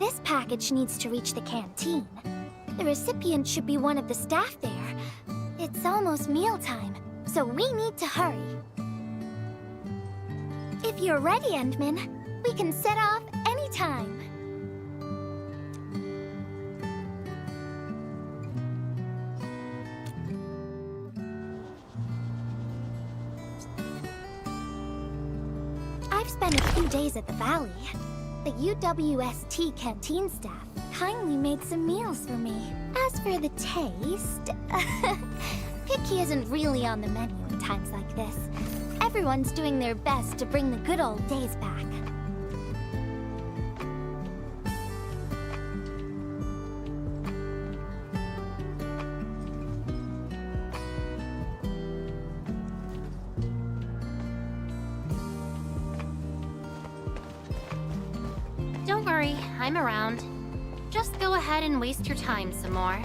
This package needs to reach the canteen. The recipient should be one of the staff there. It's almost mealtime, so we need to hurry. If you're ready, Endman, we can set off anytime. I've spent a few days at the Valley. The UWST canteen staff kindly made some meals for me. As for the taste, picky isn't really on the menu in times like this. Everyone's doing their best to bring the good old days back. Don't worry, I'm around. Just go ahead and waste your time some more.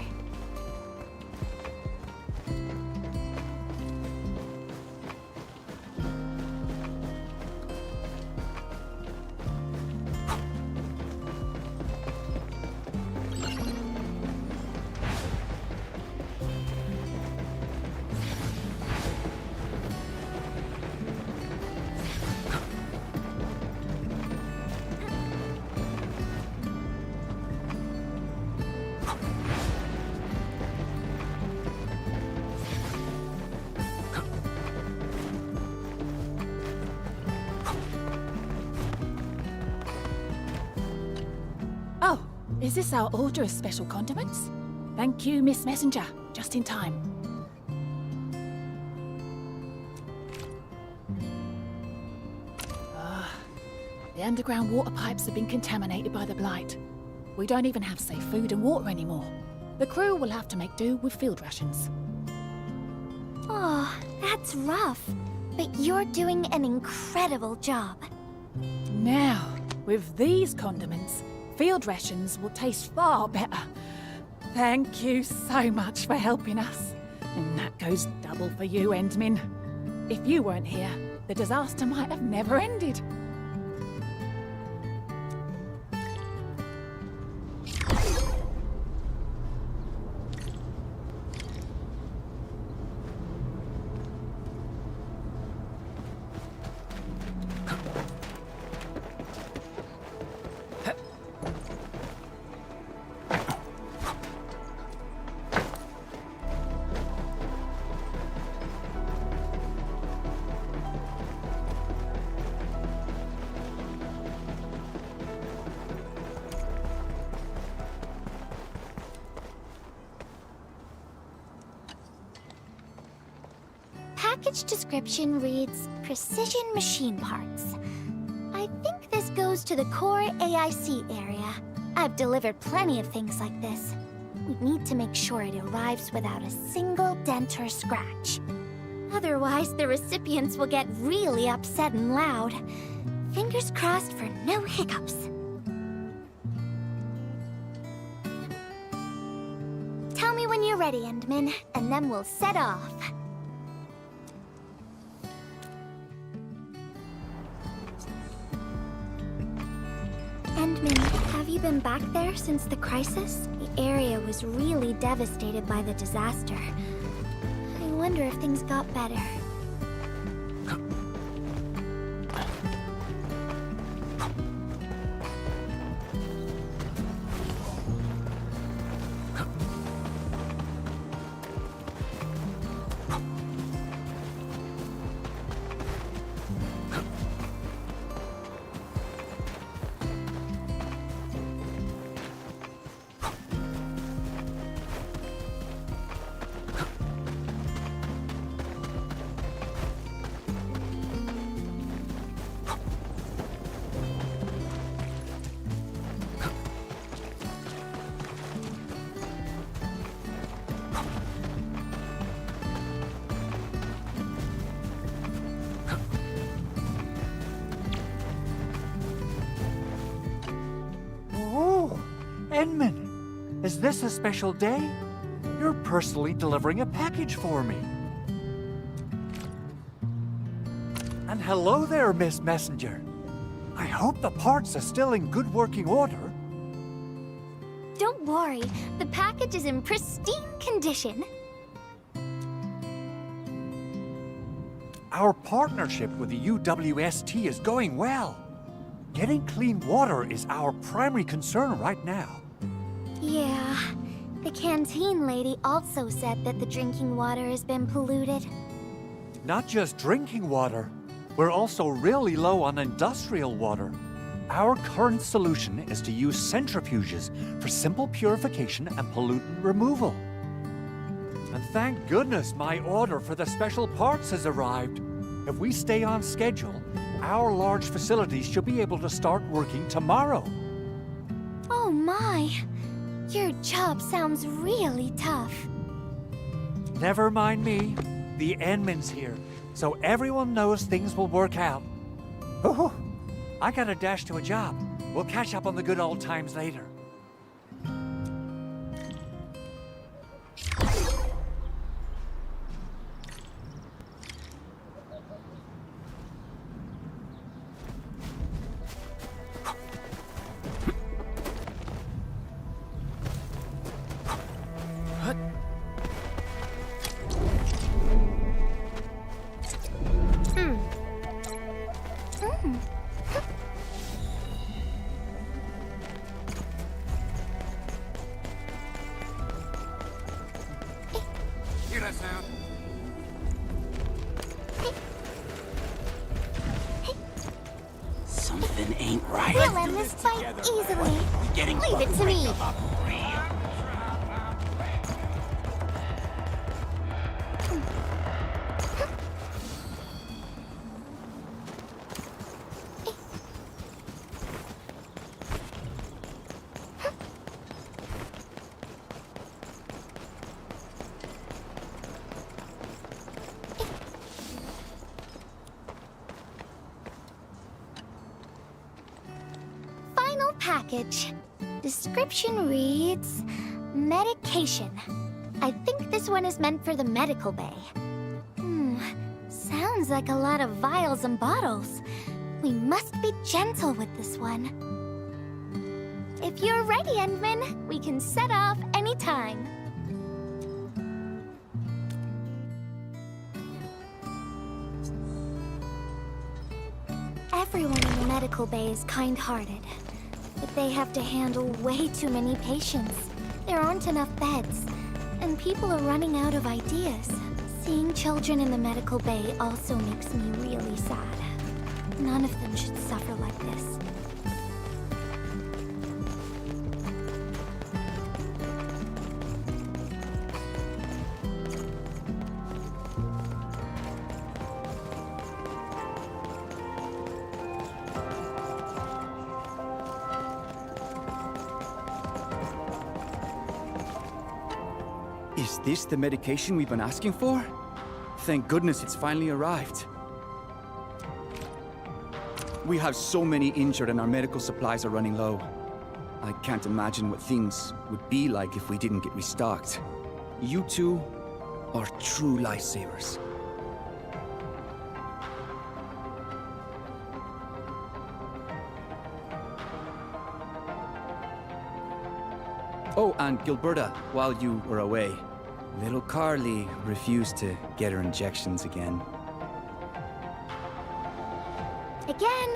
Oh, is this our order of special condiments? Thank you, Miss Messenger. Just in time. The underground water pipes have been contaminated by the blight. We don't even have safe food and water anymore. The crew will have to make do with field rations. Oh, that's rough. But you're doing an incredible job. Now, with these condiments, field rations will taste far better. Thank you so much for helping us. And that goes double for you, Endman. If you weren't here, the disaster might have never ended. Package description reads, Precision Machine Parts. I think this goes to the core AIC area. I've delivered plenty of things like this. We need to make sure it arrives without a single dent or scratch. Otherwise, the recipients will get really upset and loud. Fingers crossed for no hiccups. Tell me when you're ready, Endman, and then we'll set off. Endman, have you been back there since the crisis? The area was really devastated by the disaster. I wonder if things got better. Endman, is this a special day? You're personally delivering a package for me. And hello there, Miss Messenger. I hope the parts are still in good working order. don't worry. The package is in pristine condition. Our partnership with the UWST is going well. Getting clean water is our primary concern right now. Yeah. The canteen lady also said that the drinking water has been polluted. Not just drinking water, we're also really low on industrial water. Our current solution is to use centrifuges for simple purification and pollutant removal. And thank goodness my order for the special parts has arrived. If we stay on schedule, our large facilities should be able to start working tomorrow. Oh my. Your job sounds really tough. Never mind me. The Enman's here, so everyone knows things will work out. Oh, I gotta dash to a job. We'll catch up on the good old times later. Hear that sound? Something ain't right. We'll end this fight easily. Leave it to me. Final package. Description reads, medication. I think this one is meant for the medical bay. Sounds like a lot of vials and bottles. We must be gentle with this one. If you're ready, Endman, we can set off anytime. Everyone in the medical bay is kind-hearted, but they have to handle way too many patients. There aren't enough beds, and people are running out of ideas. Seeing children in the medical bay also makes me really sad. None of them should suffer like this. Is this the medication we've been asking for? Thank goodness it's finally arrived. We have so many injured and our medical supplies are running low. I can't imagine what things would be like if we didn't get restocked. You two are true lifesavers. Oh, and Gilberta, while you were away, little Carly refused to get her injections again. Again?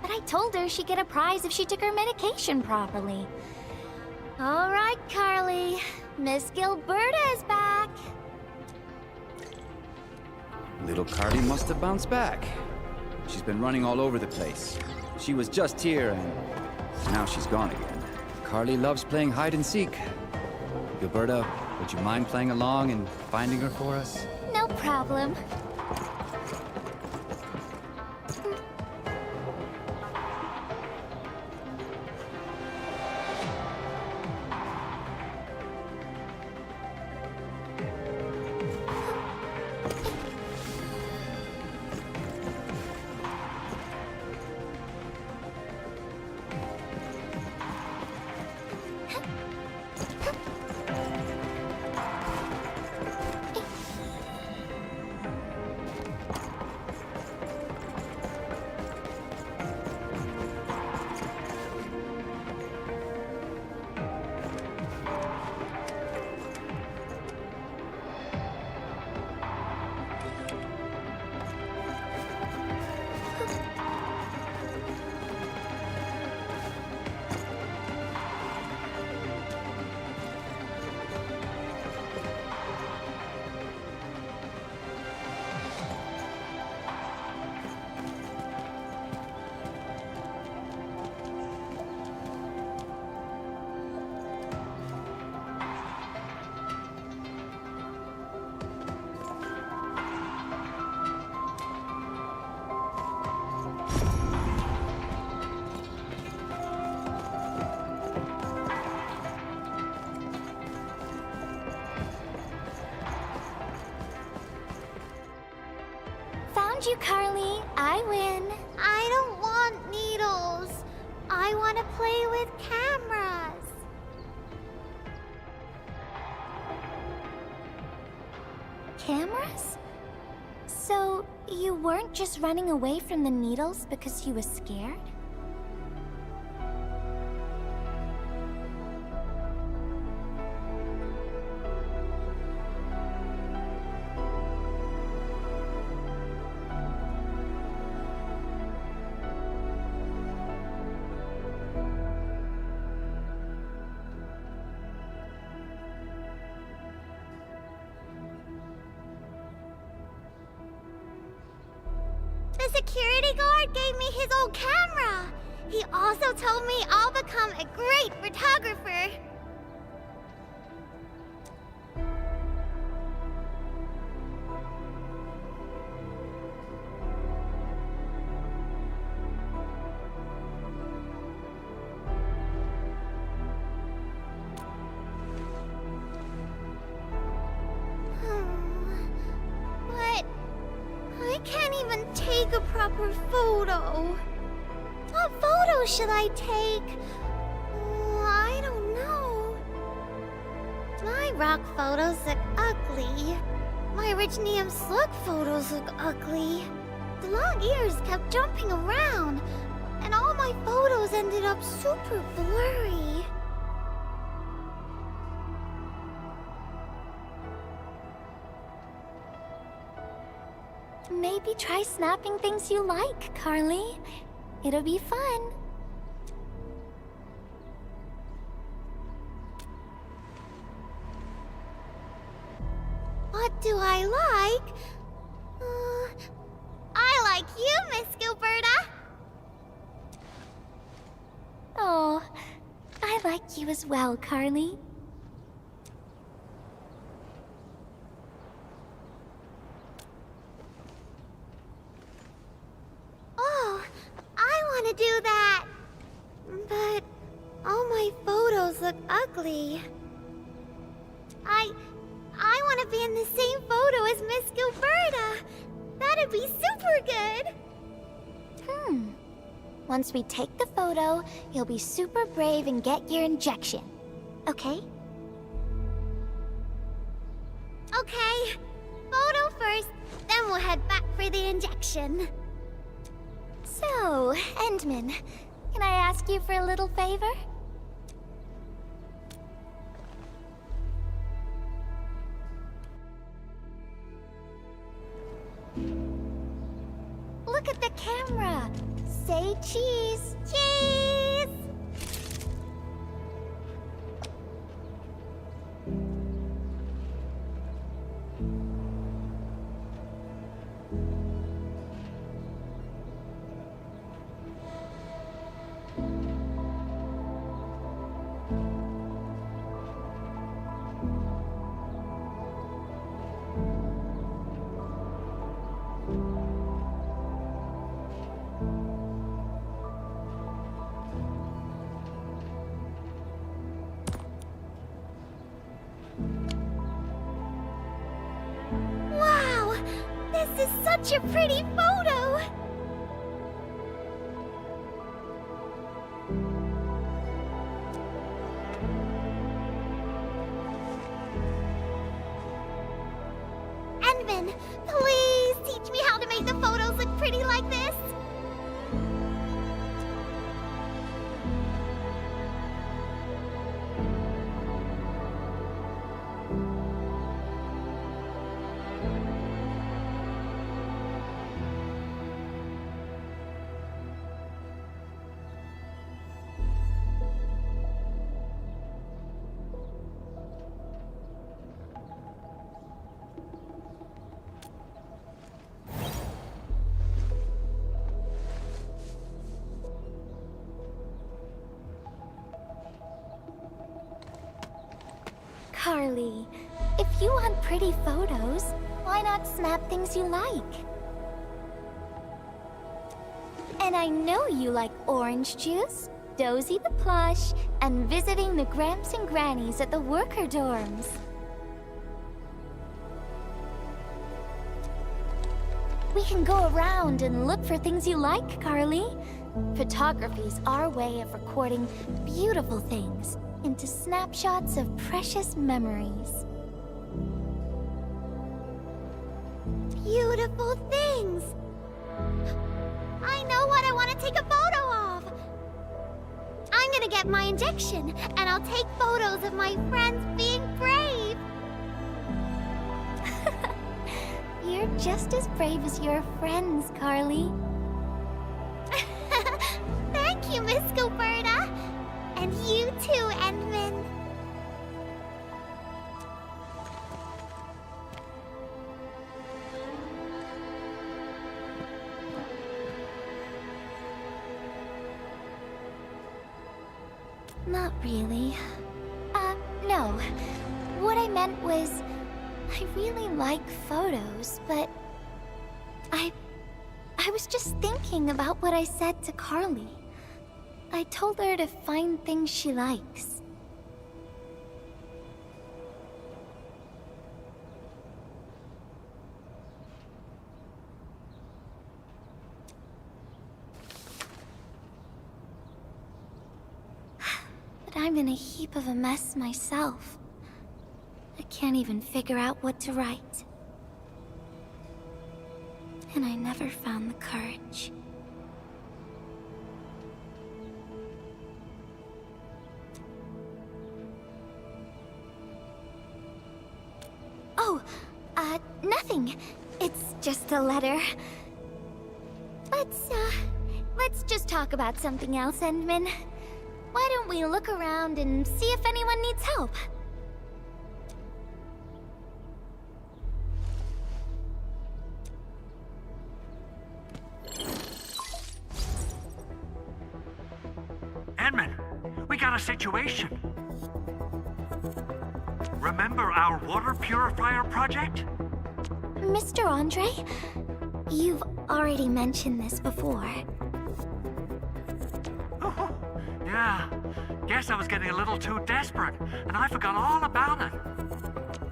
But I told her she'd get a prize if she took her medication properly. All right, Carly. Miss Gilberta is back. Little Carly must have bounced back. She's been running all over the place. She was just here and now she's gone again. Carly loves playing hide and seek. Gilberta, would you mind playing along and finding her for us? No problem. found you, Carly. I win. I don't want needles. I want to play with cameras. Cameras? So, you weren't just running away from the needles because you were scared? The security guard gave me his old camera. He also told me I'll become a great photographer. But I can't even take a proper photo. What photo should I take? I don't know. My rock photos look ugly. My rich Neum slug photos look ugly. The long ears kept jumping around, and all my photos ended up super blurry. Maybe try snapping things you like, Carly. It'll be fun. What do I like? I like you, Miss Gilberta. Oh, I like you as well, Carly. Oh, I want to do that. But all my photos look ugly. I want to be in the same photo as Miss Gilberta. That'd be super good. Once we take the photo, you'll be super brave and get your injection. Okay? Okay, photo first, then we'll head back for the injection. So, Endman, can I ask you for a little favor? Look at the camera. Say cheese. Cheese! Wow! This is such a pretty photo! Endman, please teach me how to make the photos look pretty like this. Carly, if you want pretty photos, why not snap things you like? And I know you like orange juice, Dozy the plush, and visiting the Gramps and Grannies at the worker dorms. We can go around and look for things you like, Carly. Photography's our way of recording beautiful things into snapshots of precious memories. Beautiful things! I know what I want to take a photo of! I'm gonna get my injection, and I'll take photos of my friends being brave! You're just as brave as your friends, Carly. Thank you, Miss Gilberta! And you too, Edmund. Not really. No. What I meant was, I really like photos, but I was just thinking about what I said to Carly. I told her to find things she likes. But I'm in a heap of a mess myself. I can't even figure out what to write. And I never found the courage. Oh, nothing. It's just a letter. Let's just talk about something else, Endman. Why don't we look around and see if anyone needs help? Edmund, we got a situation. Remember our water purifier project? Mr. Andre, you've already mentioned this before. Oh, yeah. Guess I was getting a little too desperate, and I forgot all about it.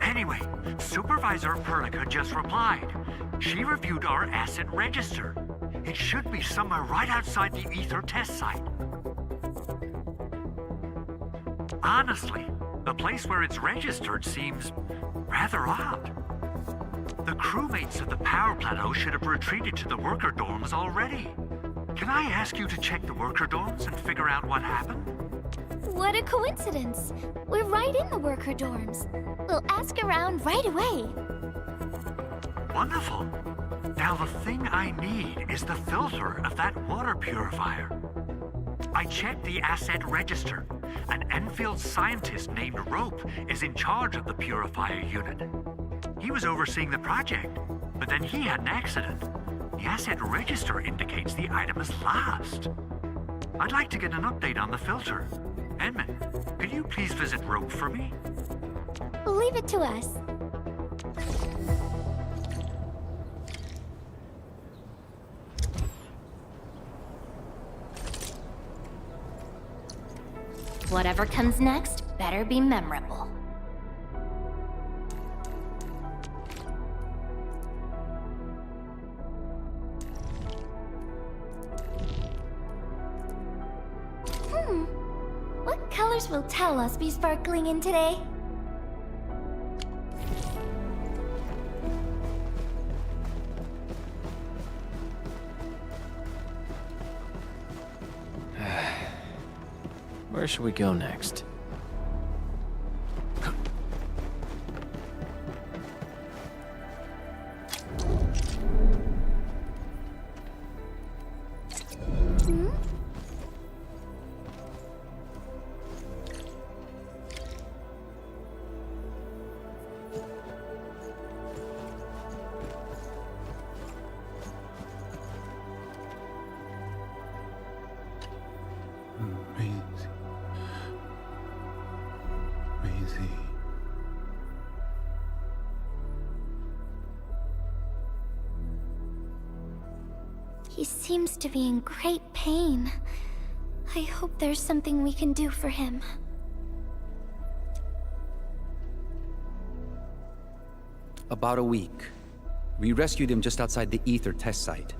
Anyway, Supervisor Perlica just replied. She reviewed our asset register. It should be somewhere right outside the Ether test site. Honestly, the place where it's registered seems rather odd. The crewmates of the power plateau should have retreated to the worker dorms already. Can I ask you to check the worker dorms and figure out what happened? What a coincidence. We're right in the worker dorms. We'll ask around right away. Wonderful. Now the thing I need is the filter of that water purifier. I checked the asset register. An Enfield scientist named Rope is in charge of the purifier unit. He was overseeing the project, but then he had an accident. The asset register indicates the item is lost. I'd like to get an update on the filter. Edmund, could you please visit Rope for me? Leave it to us. Whatever comes next better be memorable. What colors will Tallos be sparkling in today? Where should we go next? He seems to be in great pain. I hope there's something we can do for him. About a week. We rescued him just outside the Ether test site.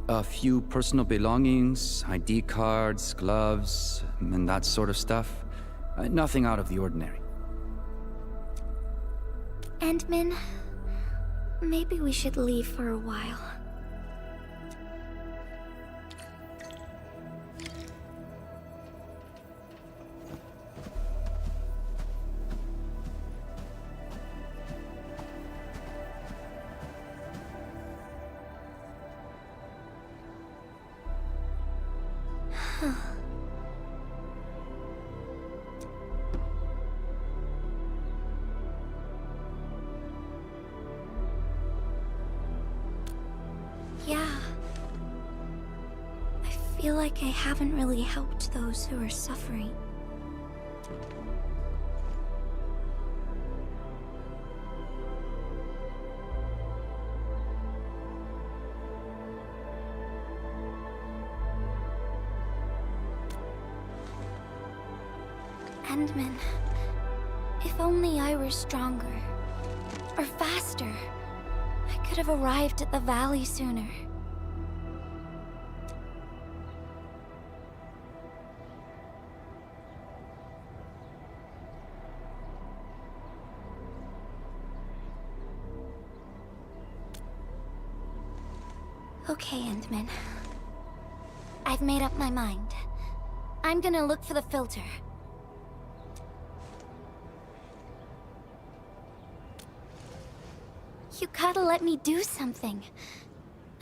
A few personal belongings, ID cards, gloves, and that sort of stuff. Nothing out of the ordinary. Endman, maybe we should leave for a while. Yeah. I feel like I haven't really helped those who are suffering. Endman, if only I were stronger, or faster, I could have arrived at the valley sooner. Okay, Endman. I've made up my mind. I'm gonna look for the filter. You gotta let me do something.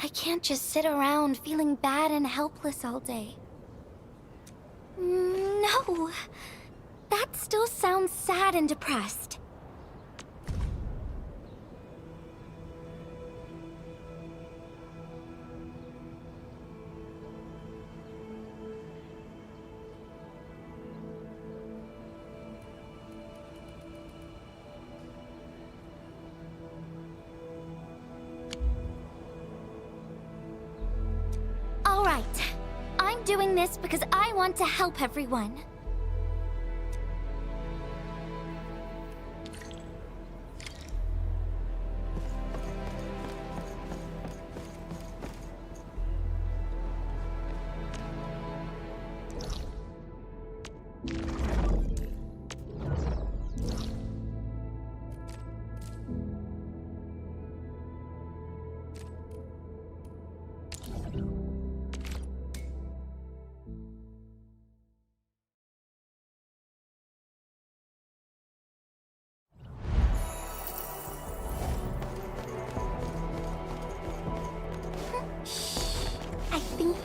I can't just sit around feeling bad and helpless all day. No! That still sounds sad and depressed. I'm doing this because I want to help everyone.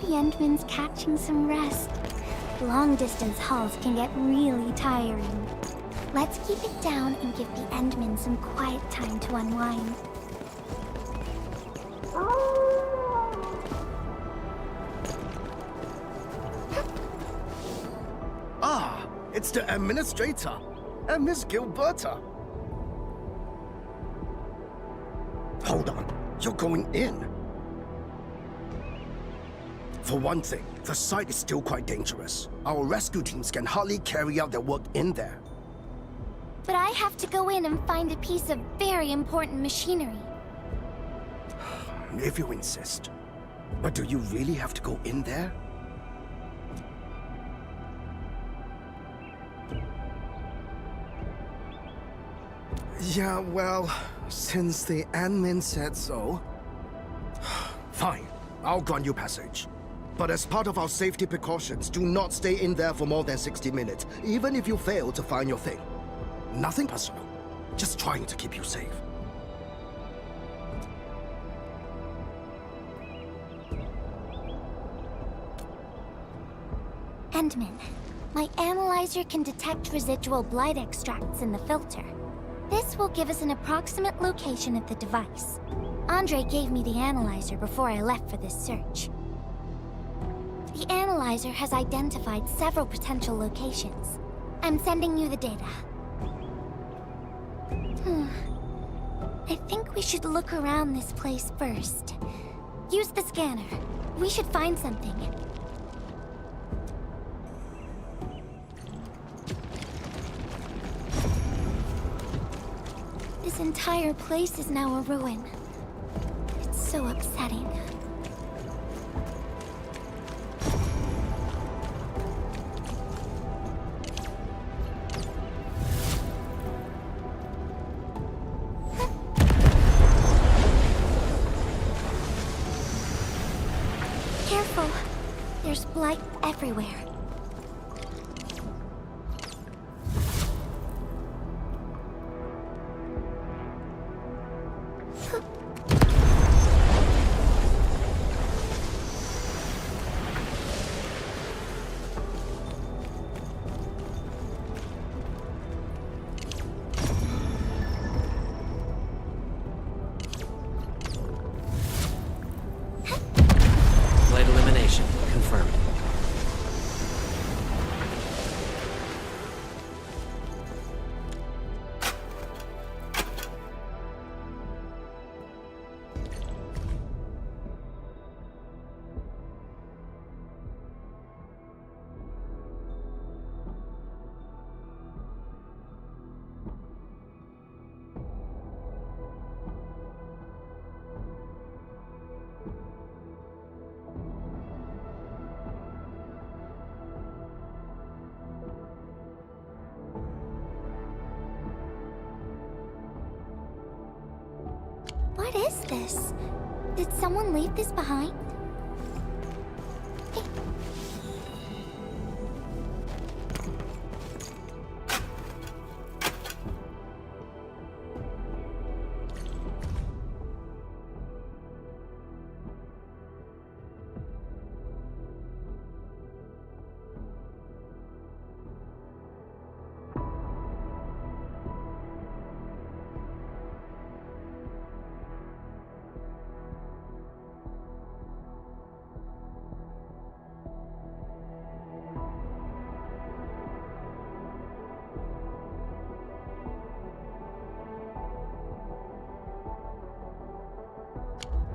The Endman's catching some rest. Long-distance hauls can get really tiring. Let's keep it down and give the Endman some quiet time to unwind. Ah, it's the administrator and Miss Gilberta. Hold on, you're going in. For one thing, the site is still quite dangerous. Our rescue teams can hardly carry out their work in there. But I have to go in and find a piece of very important machinery. If you insist. But do you really have to go in there? Yeah, well, since the admin said so... Fine, I'll grant you passage. But as part of our safety precautions, do not stay in there for more than 60 minutes, even if you fail to find your thing. Nothing personal, just trying to keep you safe. Endman, my analyzer can detect residual blight extracts in the filter. This will give us an approximate location of the device. Andre gave me the analyzer before I left for this search. The analyzer has identified several potential locations. I'm sending you the data. I think we should look around this place first. Use the scanner. We should find something. This entire place is now a ruin. It's so upsetting. Careful. There's blight everywhere. Light elimination confirmed. What is this? Did someone leave this behind?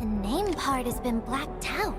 The name part has been blacked out.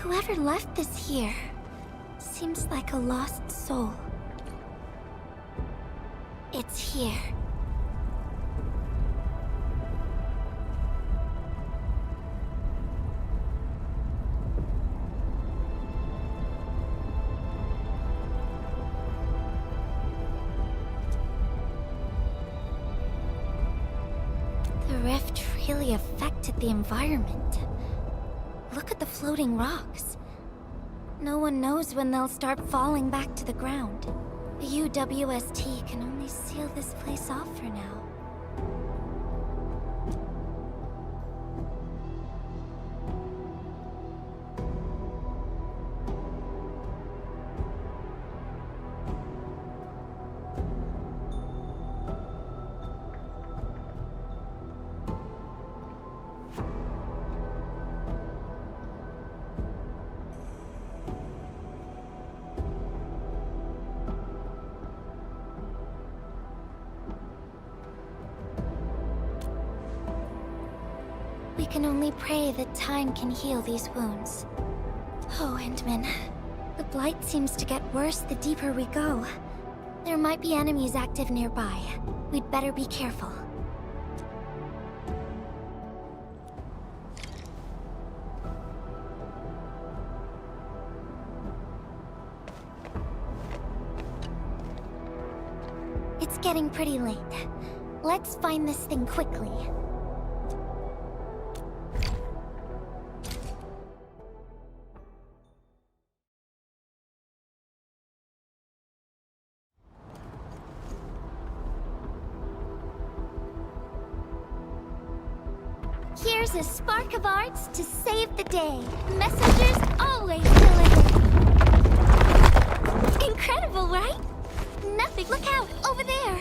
Whoever left this here seems like a lost soul. It's here. The rift really affected the environment. Look at the floating rocks. No one knows when they'll start falling back to the ground. The UWST can only seal this place off for now. We can only pray that time can heal these wounds. Oh, Endman. The blight seems to get worse the deeper we go. There might be enemies active nearby. We'd better be careful. It's getting pretty late. Let's find this thing quickly. Here's a spark of arts to save the day. Messengers always deliver. Incredible, right? Nothing. Look out! Over there!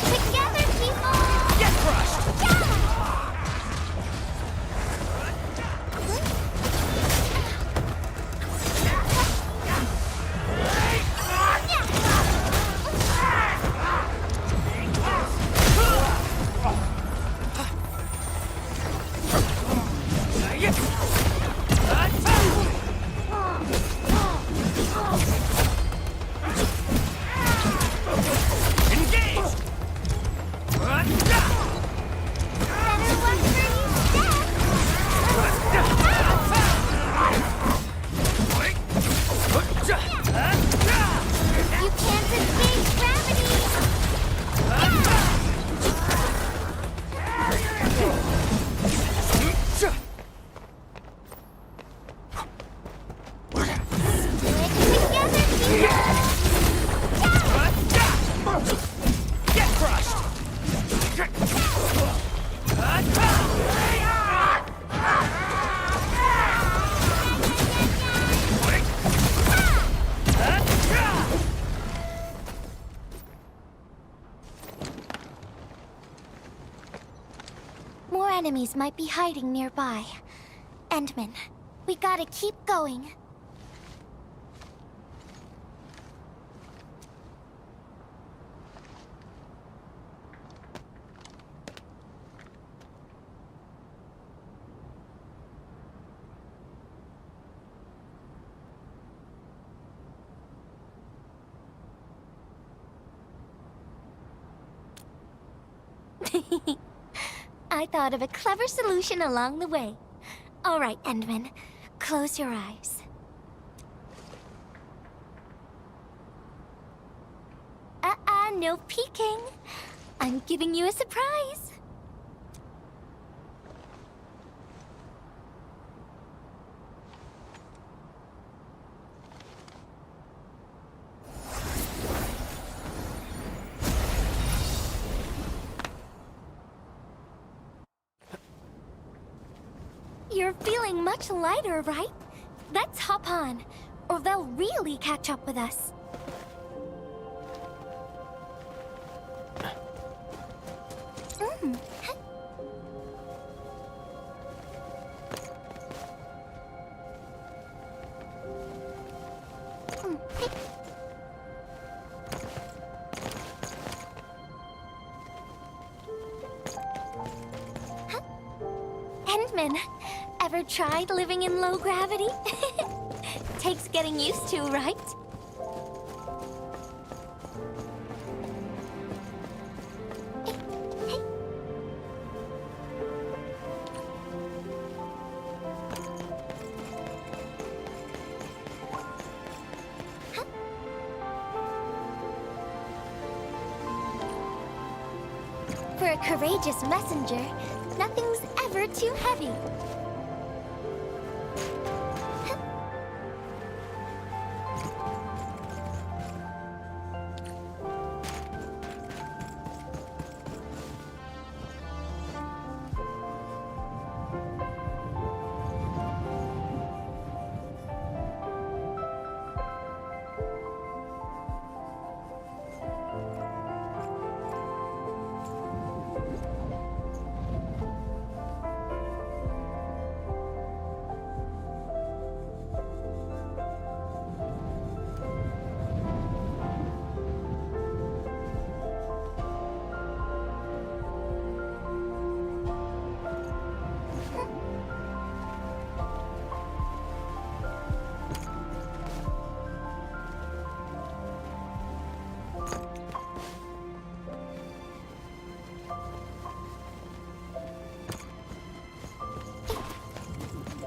Stick together, people! Get crushed! More enemies might be hiding nearby. Endman, we gotta keep going. I thought of a clever solution along the way. All right, Endman, close your eyes. No peeking. I'm giving you a surprise. You're feeling much lighter, right? Let's hop on, or they'll really catch up with us. Endman, ever tried living in low gravity? Takes getting used to, right? For a courageous messenger, nothing's ever too heavy.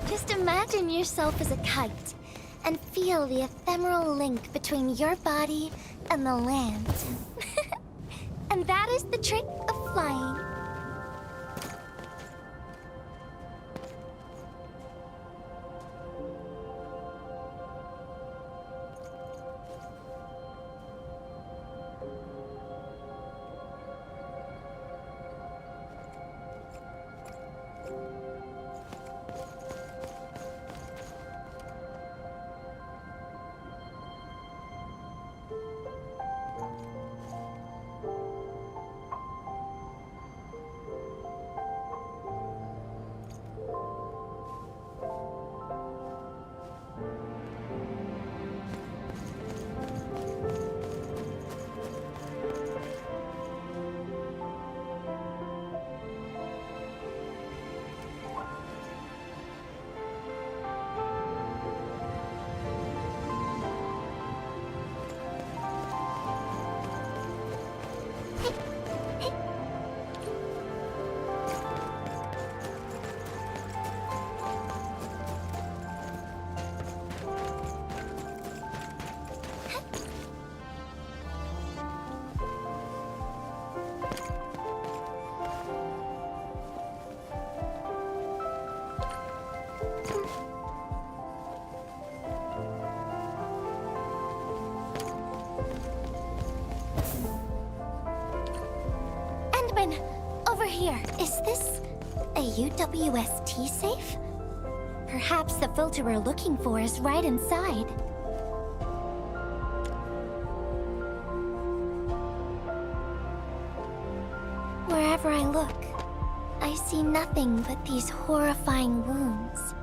Just imagine yourself as a kite, and feel the ephemeral link between your body and the land. And that is the trick of flying. Is this a UWST safe? Perhaps the filter we're looking for is right inside. Wherever I look, I see nothing but these horrifying wounds.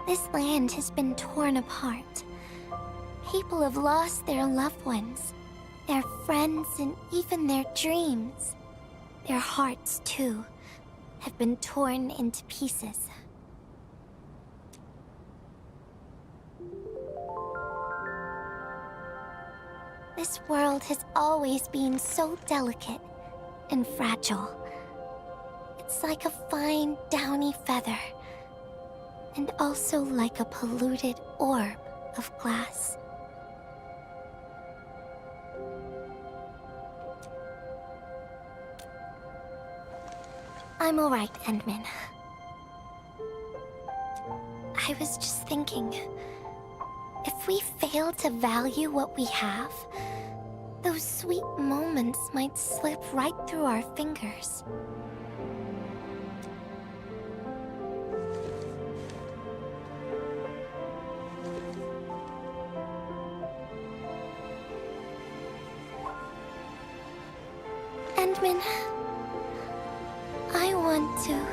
This land has been torn apart. People have lost their loved ones, their friends, and even their dreams. Their hearts, too, have been torn into pieces. This world has always been so delicate and fragile. It's like a fine, downy feather, and also like a polluted orb of glass. I'm all right, Endman. I was just thinking, if we fail to value what we have, those sweet moments might slip right through our fingers. Endman, I want to...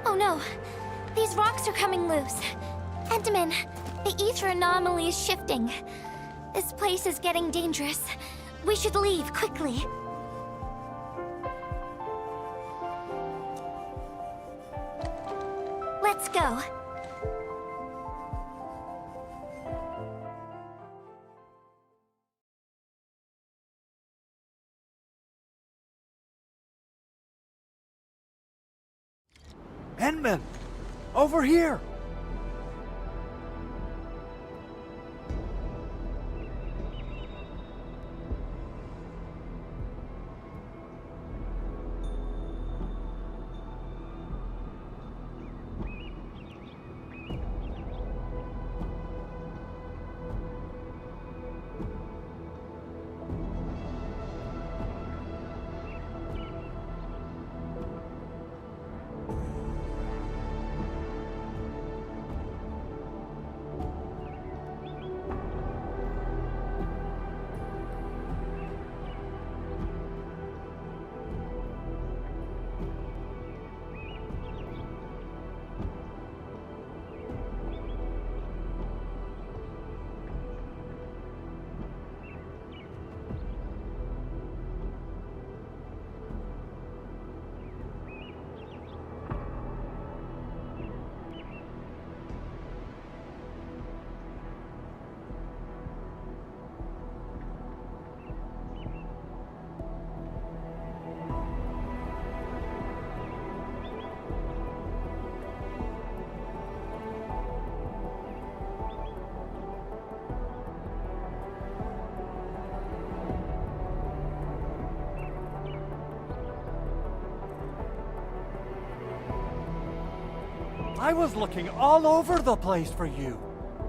Oh no! These rocks are coming loose. Endman, the ether anomaly is shifting. This place is getting dangerous. We should leave quickly. Let's go. Endman! Over here! I was looking all over the place for you.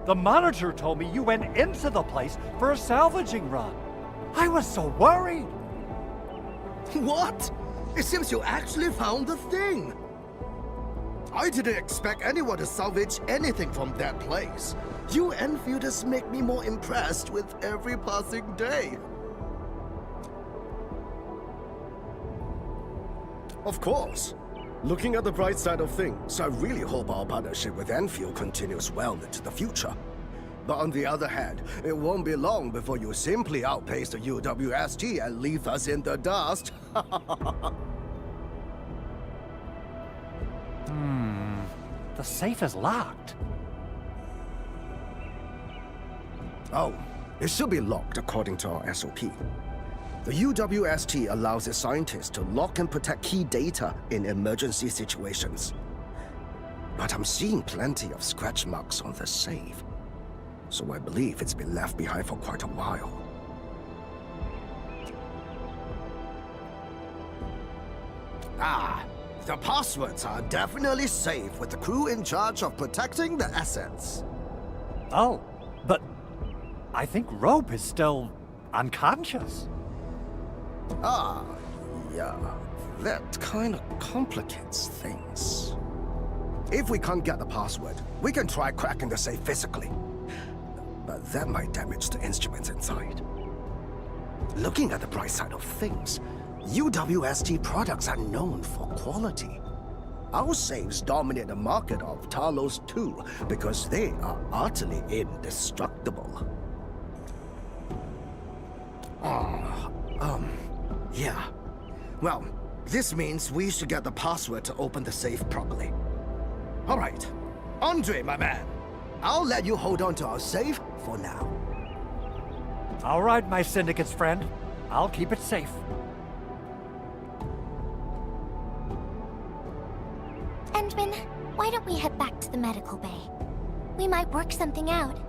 The manager told me you went into the place for a salvaging run. I was so worried. What? It seems you actually found the thing. I didn't expect anyone to salvage anything from that place. You Enfielders make me more impressed with every passing day. Of course. Looking at the bright side of things, I really hope our partnership with Enfield continues well into the future. But on the other hand, it won't be long before you simply outpace the UWST and leave us in the dust. The safe is locked. Oh, it should be locked according to our SOP. The UWST allows its scientists to lock and protect key data in emergency situations. But I'm seeing plenty of scratch marks on the safe, so I believe it's been left behind for quite a while. Ah, The passwords are definitely safe with the crew in charge of protecting the assets. Oh, but I think Rope is still unconscious. Ah, yeah. That kind of complicates things. If we can't get the password, we can try cracking the safe physically. But that might damage the instruments inside. Looking at the bright side of things, UWST products are known for quality. Our safes dominate the market of Tallos II because they are utterly indestructible. Yeah. Well, this means we should get the password to open the safe properly. All right. Andre, my man. I'll let you hold on to our safe for now. All right, my syndicate's friend. I'll keep it safe. Endman, why don't we head back to the medical bay? We might work something out.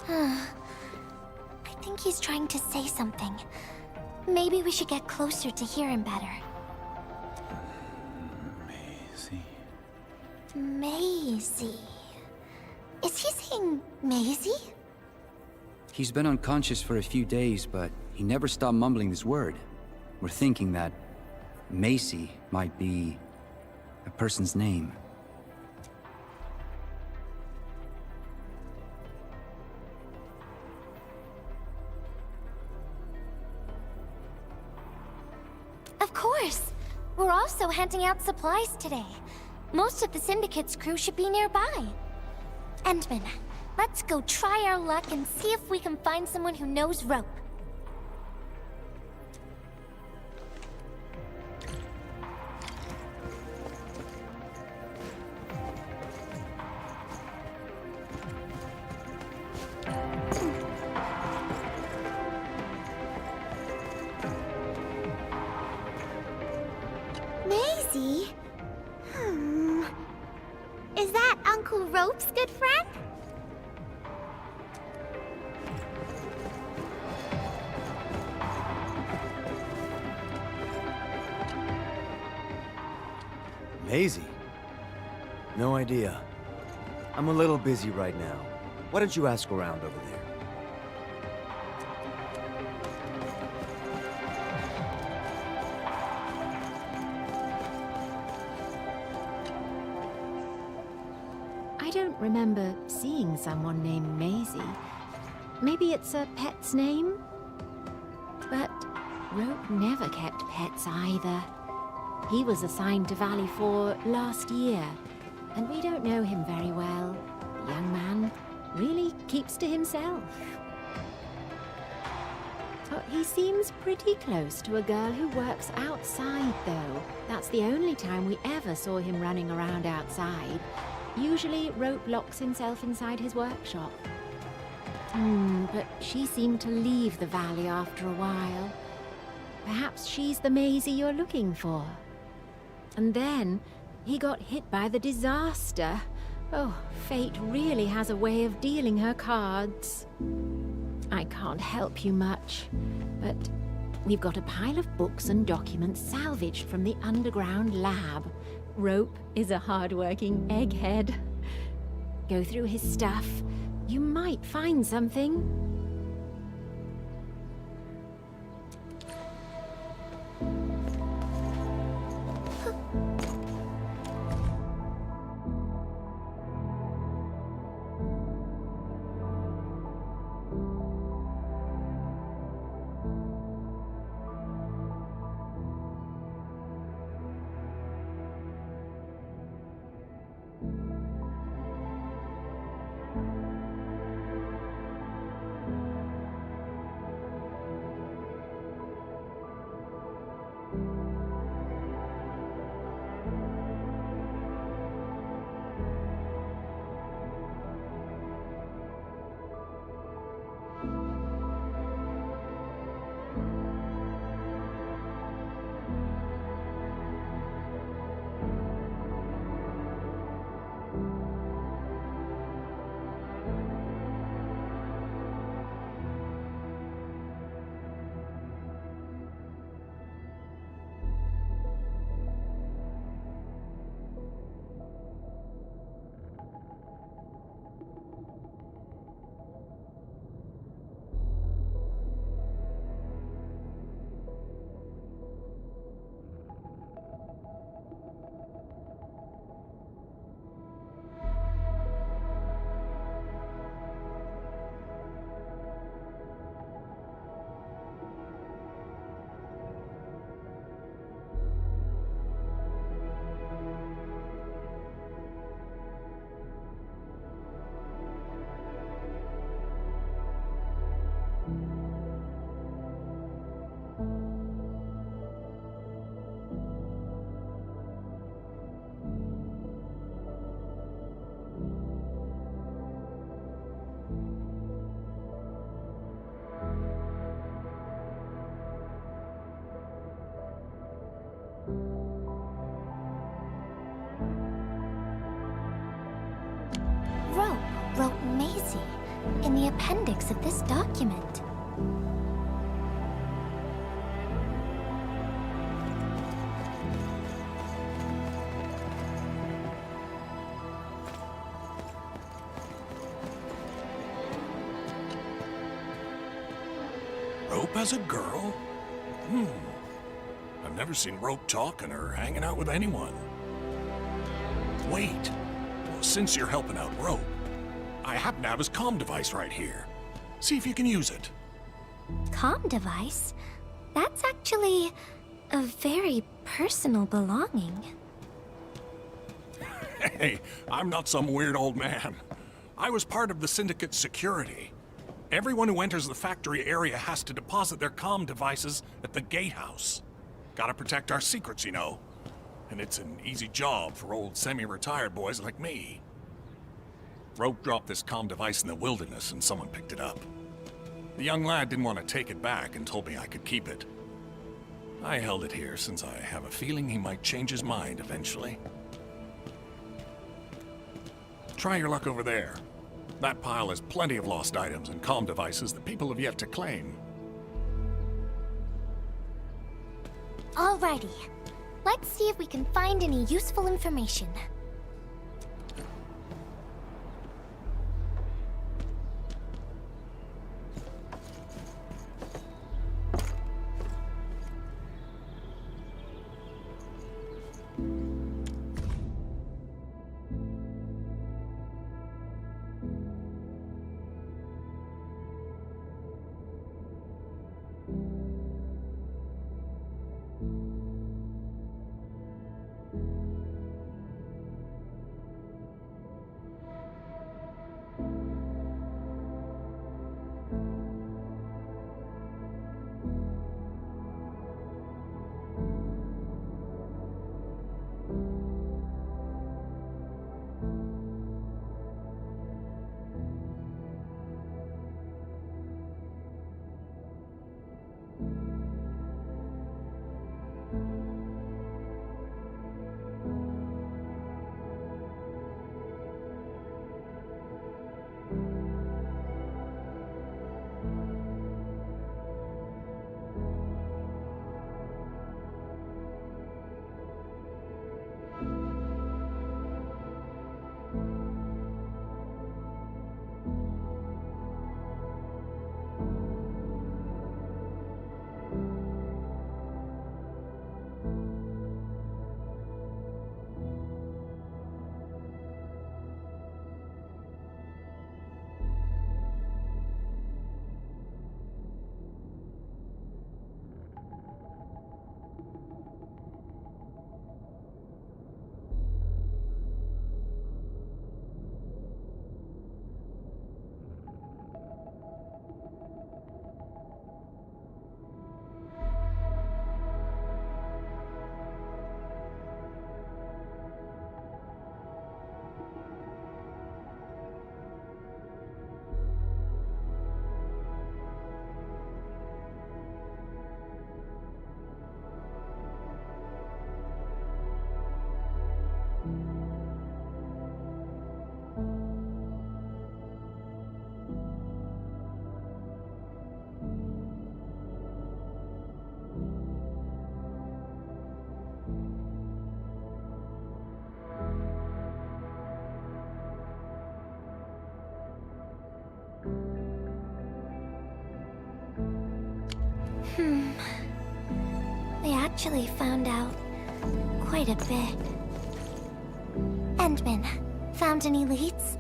I think he's trying to say something. Maybe we should get closer to hear him better. Maisie. Is he saying Maisie? He's been unconscious for a few days, but he never stopped mumbling this word. We're thinking that Macy might be a person's name. Of course! We're also handing out supplies today. Most of the Syndicate's crew should be nearby. Endman, let's go try our luck and see if we can find someone who knows rope. Maisie? Is that Uncle Rope's good friend? Maisie? No idea. I'm a little busy right now. Why don't you ask around over there? remember seeing someone named Maisie. Maybe it's a pet's name? But Rope never kept pets either. He was assigned to Vale IV last year, and we don't know him very well. The young man really keeps to himself. Oh, he seems pretty close to a girl who works outside, though. That's the only time we ever saw him running around outside. Usually, Rope locks himself inside his workshop. But she seemed to leave the valley after a while. Perhaps she's the Maisie you're looking for. And then, he got hit by the disaster. Oh, fate really has a way of dealing her cards. I can't help you much, but we've got a pile of books and documents salvaged from the underground lab. Rope is a hard-working egghead. Go through his stuff. You might find something. Rope wrote Maisie in the appendix of this document. Rope as a girl? I've never seen Rope talking or hanging out with anyone. Wait. Since you're helping out Rope, I happen to have his comm device right here. See if you can use it. Comm device? That's actually a very personal belonging. Hey, I'm not some weird old man. I was part of the Syndicate's security. Everyone who enters the factory area has to deposit their comm devices at the gatehouse. Gotta protect our secrets, you know. And it's an easy job for old semi-retired boys like me. Rope dropped this comm device in the wilderness and someone picked it up. The young lad didn't want to take it back and told me I could keep it. I held it here since I have a feeling he might change his mind eventually. Try your luck over there. That pile has plenty of lost items and comm devices that people have yet to claim. Alrighty. Let's see if we can find any useful information. actually found out quite a bit. Endman, found any leads?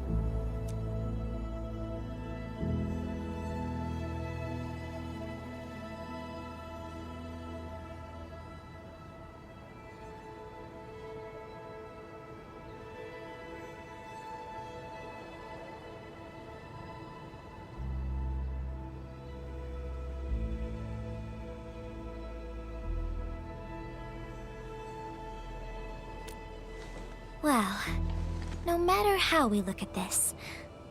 Well, no matter how we look at this,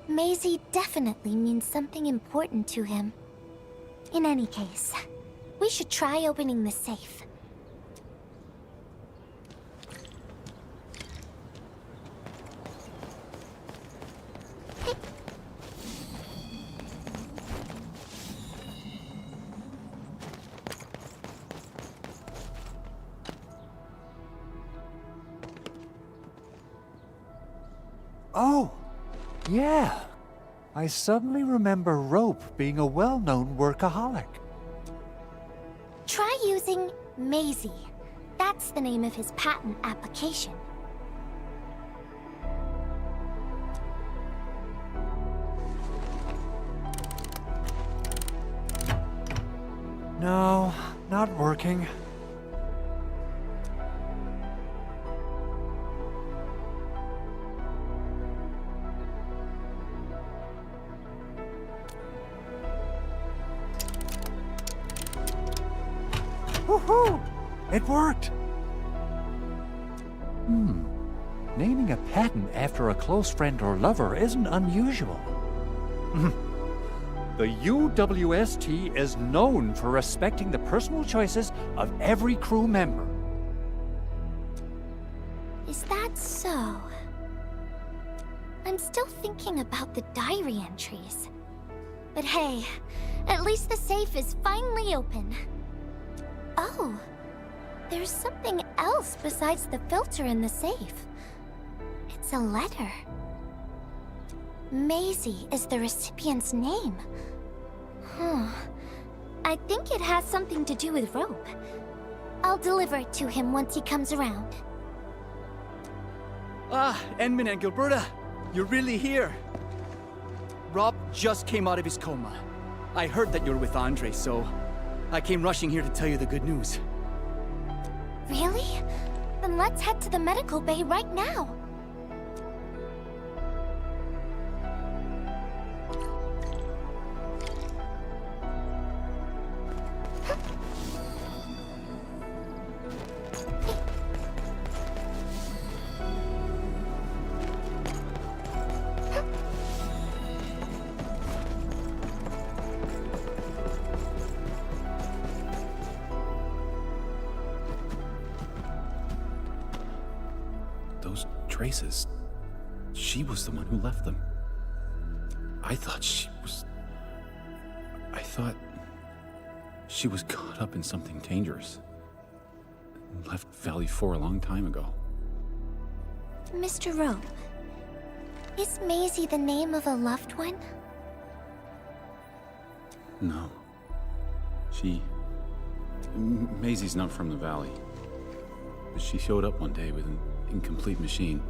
Maisie definitely means something important to him. In any case, we should try opening the safe. Oh, yeah. I suddenly remember Rope being a well-known workaholic. Try using Maisie. That's the name of his patent application. No, not working. Woohoo! It worked! Naming a patent after a close friend or lover isn't unusual. The UWST is known for respecting the personal choices of every crew member. Is that so? I'm still thinking about the diary entries. But hey, at least the safe is finally open. Oh, there's something else besides the filter in the safe. It's a letter. Maisie is the recipient's name. I think it has something to do with Rope. I'll deliver it to him once he comes around. Ah, Endman and Gilberta, you're really here. Rob just came out of his coma. I heard that you're with Andre, so I came rushing here to tell you the good news. Really? Then let's head to the medical bay right now. Those traces. She was the one who left them. I thought she was caught up in something dangerous. Left Vale IV a long time ago. Mr. Rope, is Maisie the name of a loved one? No. Maisie's not from the valley. But she showed up one day with an incomplete machine.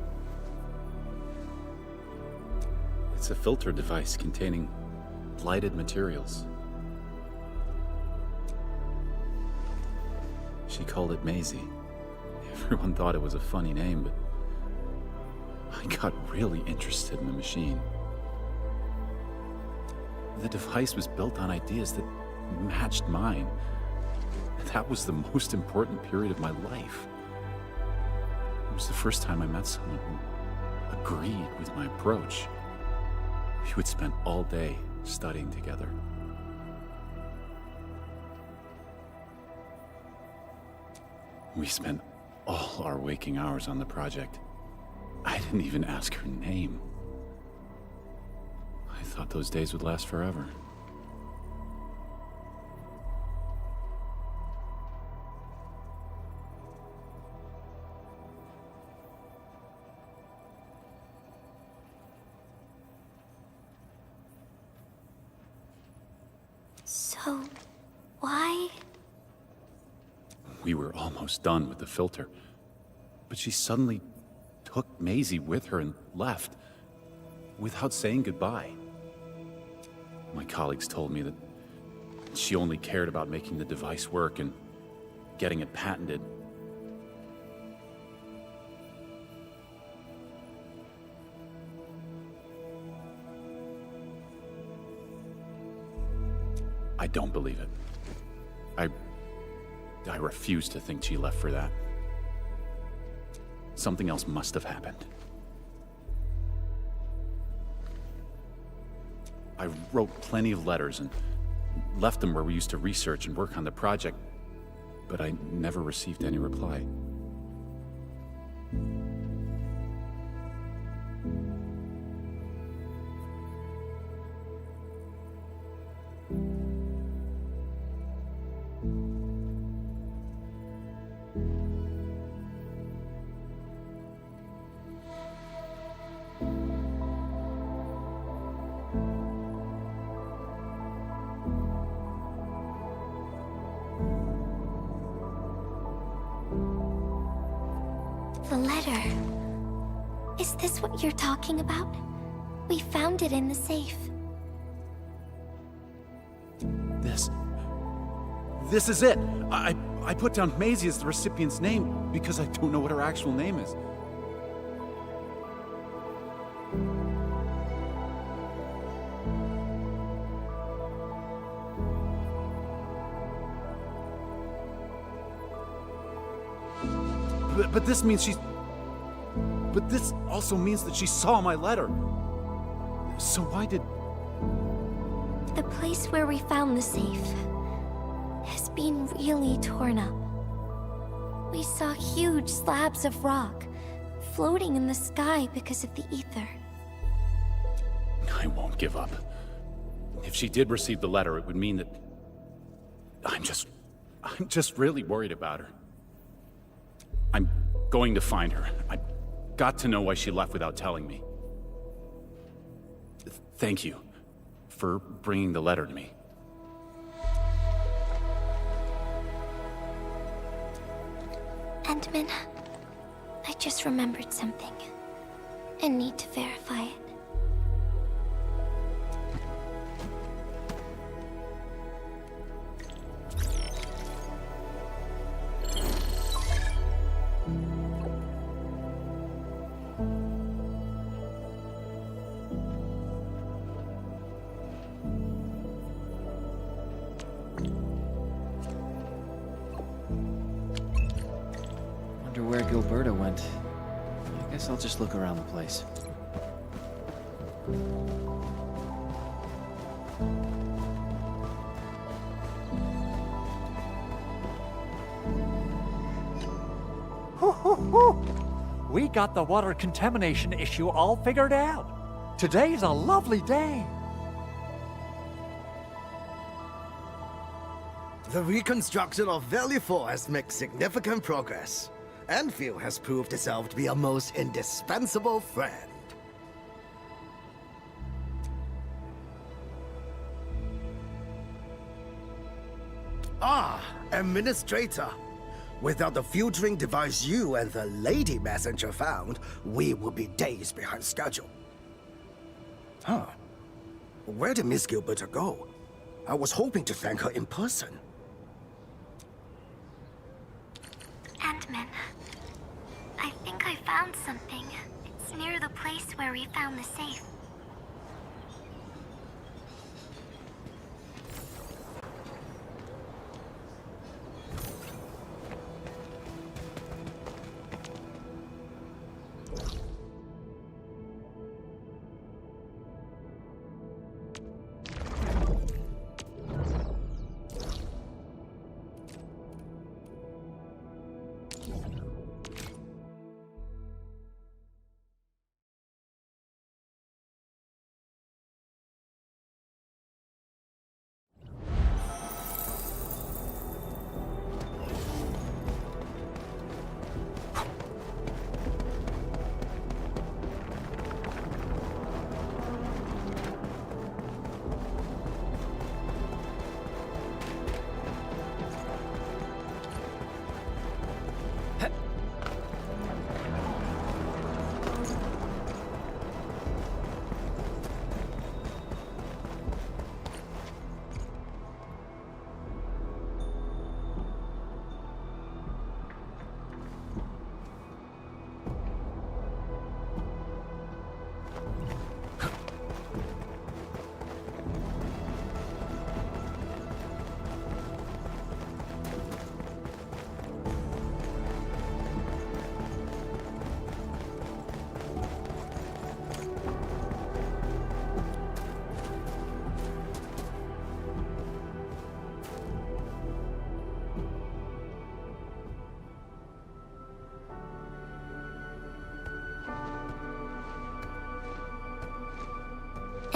It's a filter device containing lighted materials. She called it Maisie. Everyone thought it was a funny name, but I got really interested in the machine. The device was built on ideas that matched mine. That was the most important period of my life. It was the first time I met someone who agreed with my approach. We would spend all day studying together. We spent all our waking hours on the project. I didn't even ask her name. I thought those days would last forever. So, why? We were almost done with the filter. But she suddenly took Maisie with her and left, without saying goodbye. My colleagues told me that she only cared about making the device work and getting it patented. I don't believe it. I refuse to think she left for that. Something else must have happened. I wrote plenty of letters and left them where we used to research and work on the project, but I never received any reply. The letter. Is this what you're talking about? We found it in the safe. This is it! I put down Maisie as the recipient's name because I don't know what her actual name is. But this means she's... But this also means that she saw my letter. So why did... The place where we found the safe has been really torn up. We saw huge slabs of rock floating in the sky because of the ether. I won't give up. If she did receive the letter, it would mean that... I'm just really worried about her. I'm going to find her. I've got to know why she left without telling me. Thank you for bringing the letter to me. Endman, I just remembered something and need to verify it. Wonder where Gilberta went. I guess I'll just look around the place. We got the water contamination issue all figured out. Today's a lovely day. The reconstruction of Vale IV has made significant progress. Endfield has proved itself to be a most indispensable friend. Ah, Administrator. Without the filtering device you and the lady messenger found, we would be days behind schedule. Huh. Where did Miss Gilberta go? I was hoping to thank her in person. Endman, I think I found something. It's near the place where we found the safe.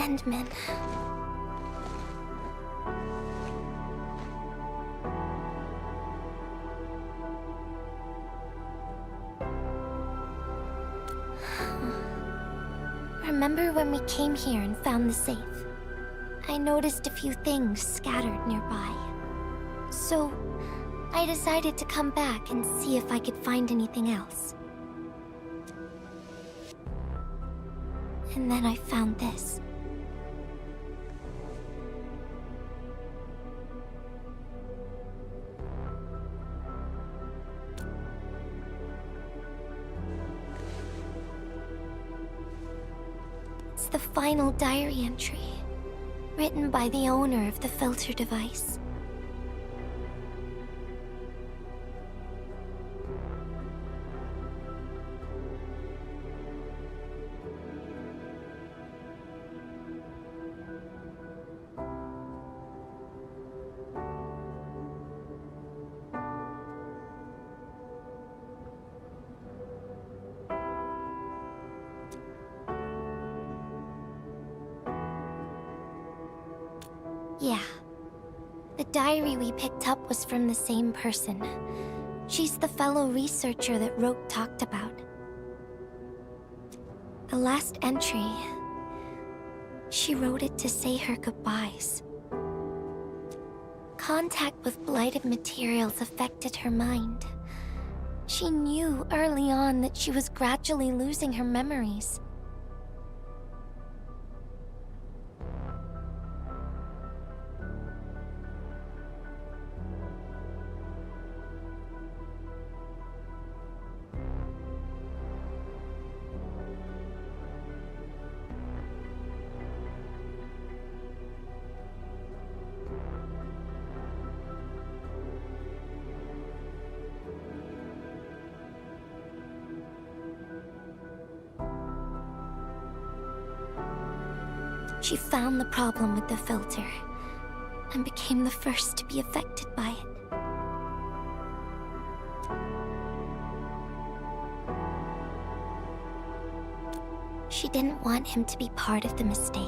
Endman. Remember when we came here and found the safe? I noticed a few things scattered nearby. So, I decided to come back and see if I could find anything else. And then I found this. It's the final diary entry, written by the owner of the filter device. Yeah. The diary we picked up was from the same person. She's the fellow researcher that Rope talked about. The last entry, she wrote it to say her goodbyes. Contact with blighted materials affected her mind. She knew early on that she was gradually losing her memories. She found the problem with the filter, and became the first to be affected by it. She didn't want him to be part of the mistake,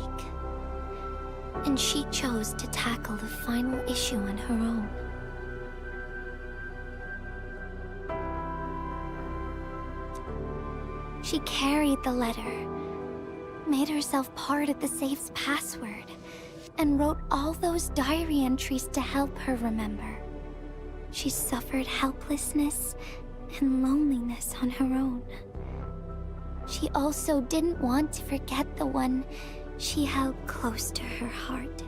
and she chose to tackle the final issue on her own. She carried the letter, made herself part of the safe's password, and wrote all those diary entries to help her remember. She suffered helplessness and loneliness on her own. She also didn't want to forget the one she held close to her heart.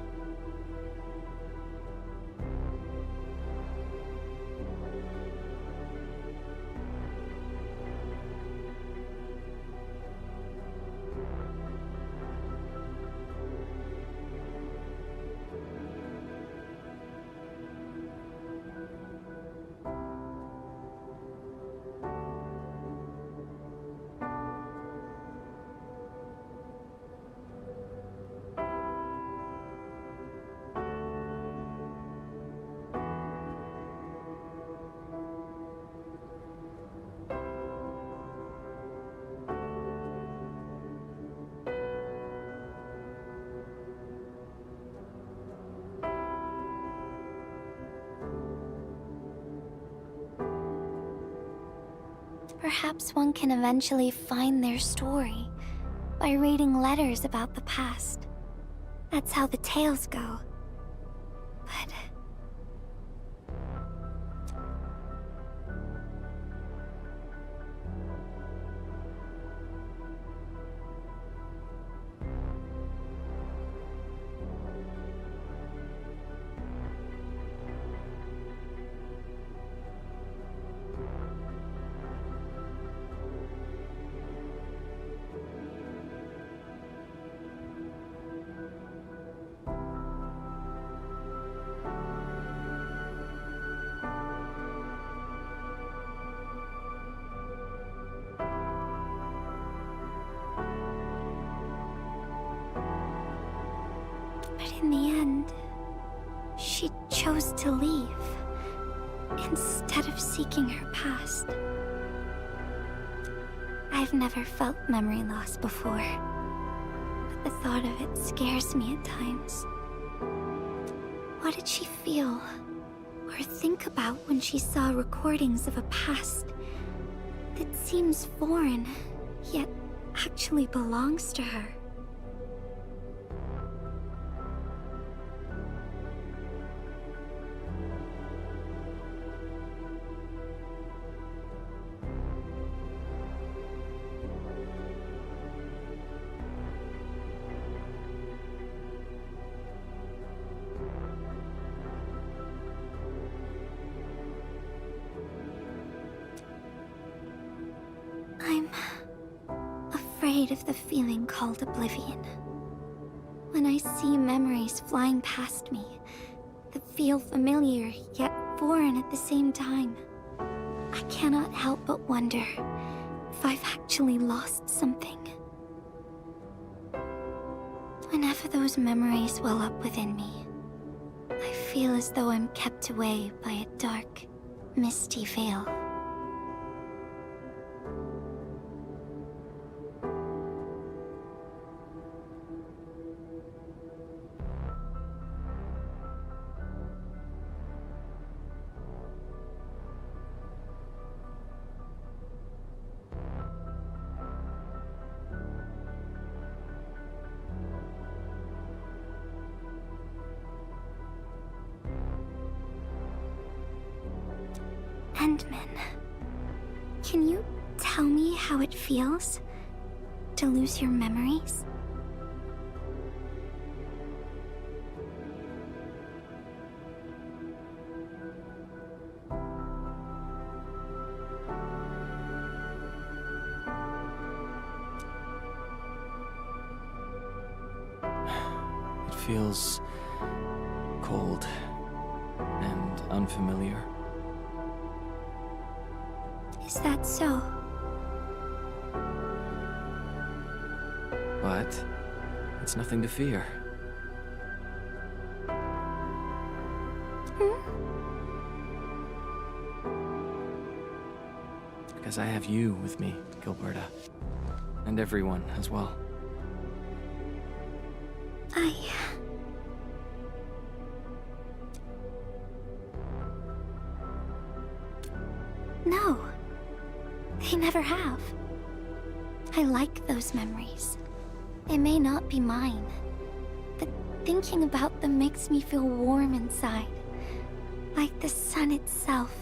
Perhaps one can eventually find their story by reading letters about the past. That's how the tales go. But in the end, she chose to leave instead of seeking her past. I've never felt memory loss before, but The thought of it scares me at times. What did she feel or think about when she saw recordings of a past that seems foreign, yet actually belongs to her? I'm afraid of the feeling called oblivion. When I see memories flying past me that feel familiar yet foreign at the same time, I cannot help but wonder if I've actually lost something. Whenever those memories well up within me, I feel as though I'm kept away by a dark, misty veil. Endman, can you tell me how it feels to lose your memories? It feels cold and unfamiliar. Is that so? But it's nothing to fear. Because I have you with me, Gilberta. And everyone as well. No. They never have. I like those memories. They may not be mine, but thinking about them makes me feel warm inside, like the sun itself.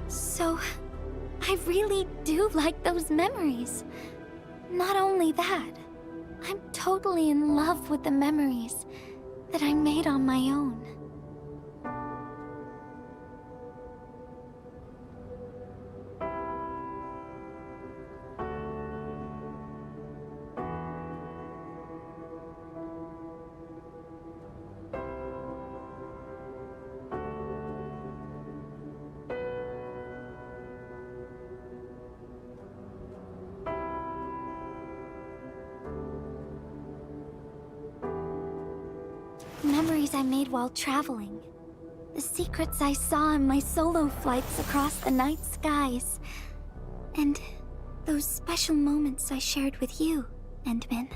So, I really do like those memories. Not only that, I'm totally in love with the memories that I made on my own. Memories I made while traveling. The secrets I saw in my solo flights across the night skies. And those special moments I shared with you, Endman.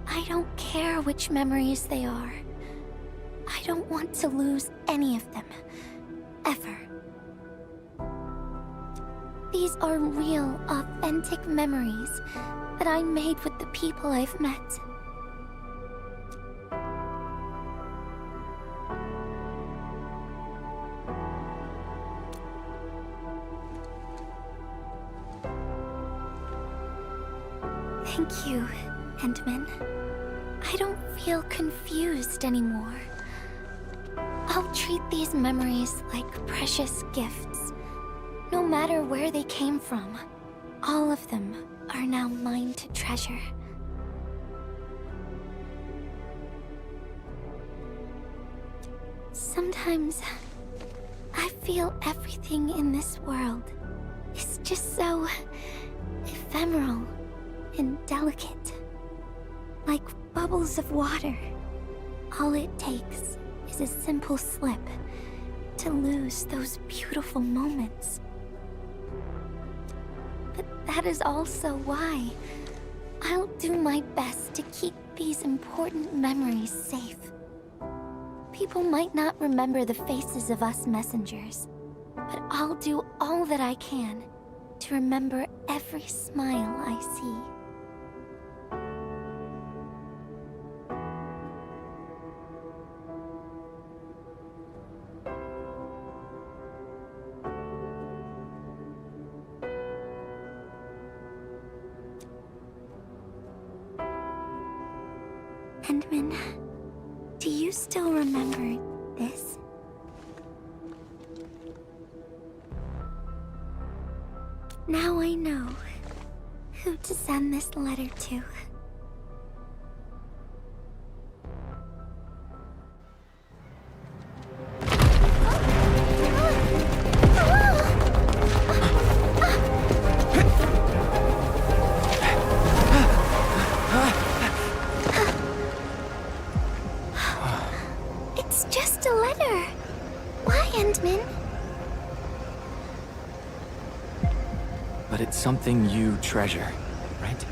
I don't care which memories they are. I don't want to lose any of them. Ever. These are real, authentic memories that I made with the people I've met. Thank you, Endman. I don't feel confused anymore. I'll treat these memories like precious gifts. No matter where they came from, all of them are now mine to treasure. Sometimes I feel everything in this world is just so ephemeral and delicate, like bubbles of water. All it takes is a simple slip to lose those beautiful moments. But that is also why I'll do my best to keep these important memories safe. People might not remember the faces of us messengers, but I'll do all that I can to remember every smile I see. Endman, do you still remember this? Now I know who to send this letter to. It's just a letter. Why, Endman? But it's something you treasure, right?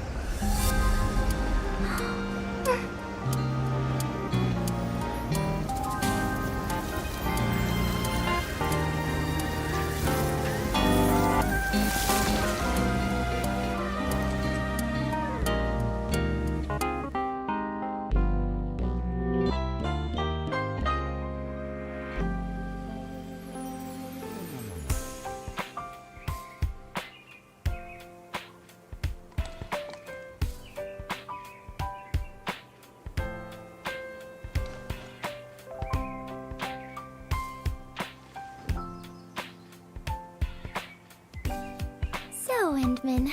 So, Endman,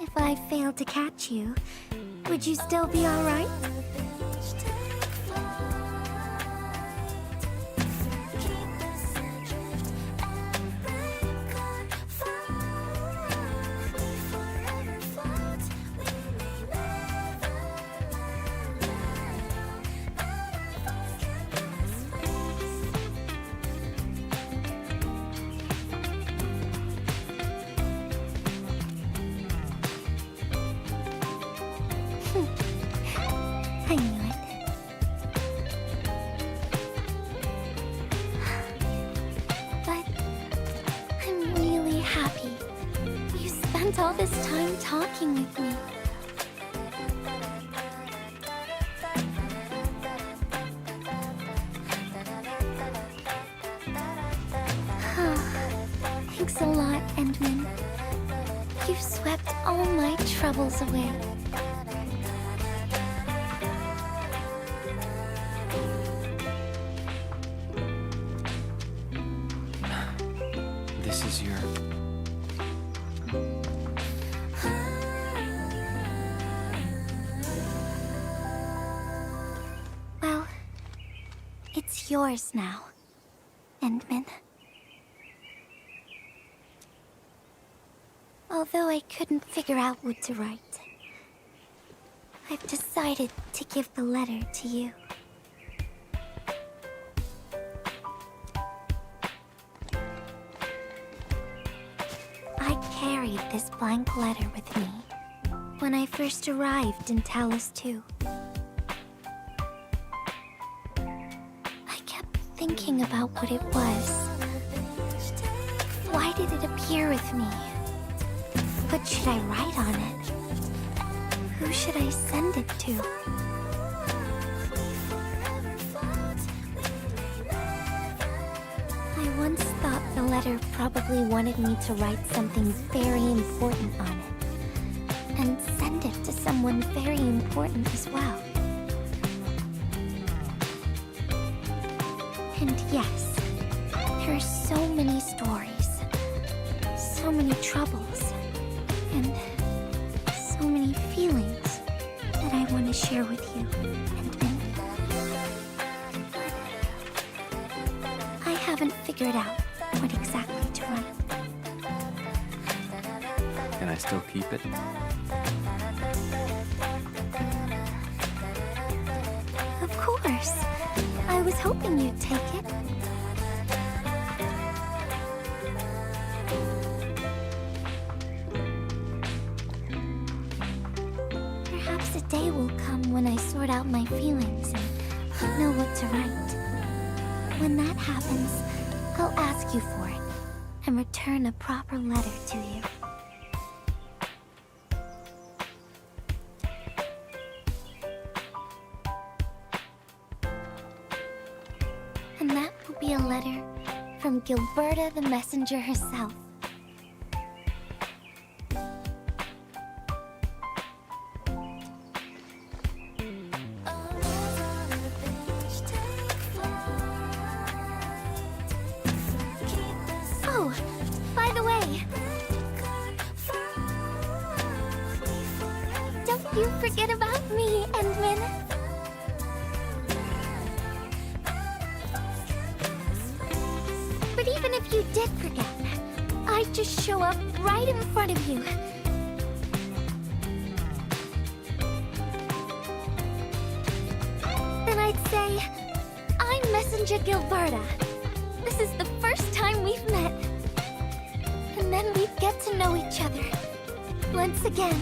if I failed to catch you, would you still be all right? I knew it. But I'm really happy you spent all this time talking with me. Thanks a lot, Endman. You've swept all my troubles away. This is your... Well, it's yours now, Endman. Although I couldn't figure out what to write, I've decided to give the letter to you. I carried this blank letter with me when I first arrived in Tallos II. I kept thinking about what it was. Why did it appear with me? What should I write on it? Who should I send it to? I once thought the letter probably wanted me to write something very important on it, and send it to someone very important as well. And yes, there are so many stories, so many troubles, and so many feelings that I want to share with you, Endman. I haven't figured out what exactly to write. Can I still keep it? Of course. I was hoping you'd take it. Perhaps a day will come when I sort out my feelings and know what to write. When that happens, I'll ask you for it and return a proper letter to you. And that will be a letter from Gilberta the messenger herself. Oh, by the way, don't you forget about me, Endman. But even if you did forget, I'd just show up right in front of you. Then I'd say, I'm Messenger Gilberta. This is the first time we've met. And then we'd get to know each other. Once again.